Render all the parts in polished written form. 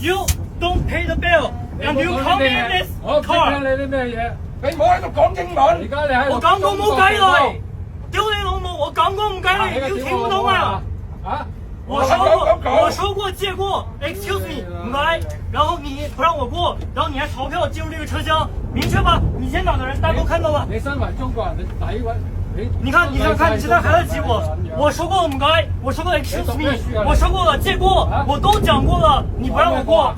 You don't pay the bill and you come in this car。你啲咩嘢？你唔好喺度講英文。而家你喺度。我講過冇計你，屌你老母！我講過唔計你，你聽不懂啊？啊？我說過借過 ，excuse me， 唔該。然後你不讓我過，然後你還逃票進入這個車廂，明確吧？你先哪個人？大家都看到了。你身為中國人，你詆毀你看，你現在還在擠我。我說過唔該，我說過 excuse me， 我說過了借過，我都講過了，你不讓我過。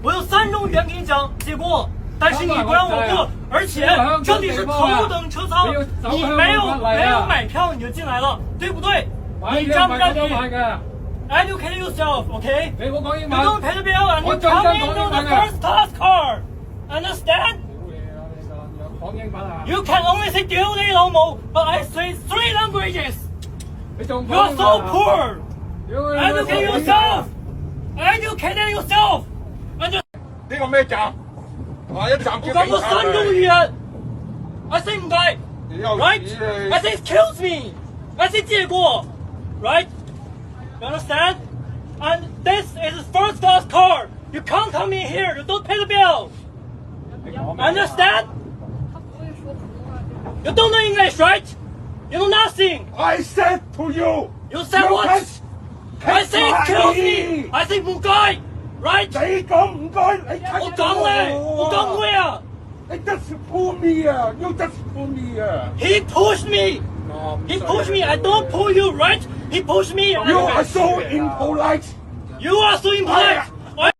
我有3種語言跟你講借過，但是你不讓我過，而且這裡是頭等車艙，你沒有買票你就進來了，對不對？你張不張紙？ Educate yourself, okay? You don't pay the bill and you come into the first class car. Understand? You can only say 屌你老母 but I say 3 languages. You are so poor. Educate yourself. Educate yourself. 呢個咩站？一站我講過3種語言。I say 唔該 ，right? I say excuse me. I say 借過 right? You understand? And this is first class car. You can't come in here. You don't pay the bill. Understand? You don't know English, right? You know nothing. I said to you. You said what? I say excuse me. I say 唔該 right? 你講唔該，你我講咧，我講咩啊？你 just pull me 啊 ，you just pull me 啊。He pushed me. He pushed me. I don't pull you, right? He pushed me. You are so impolite. You are so impolite.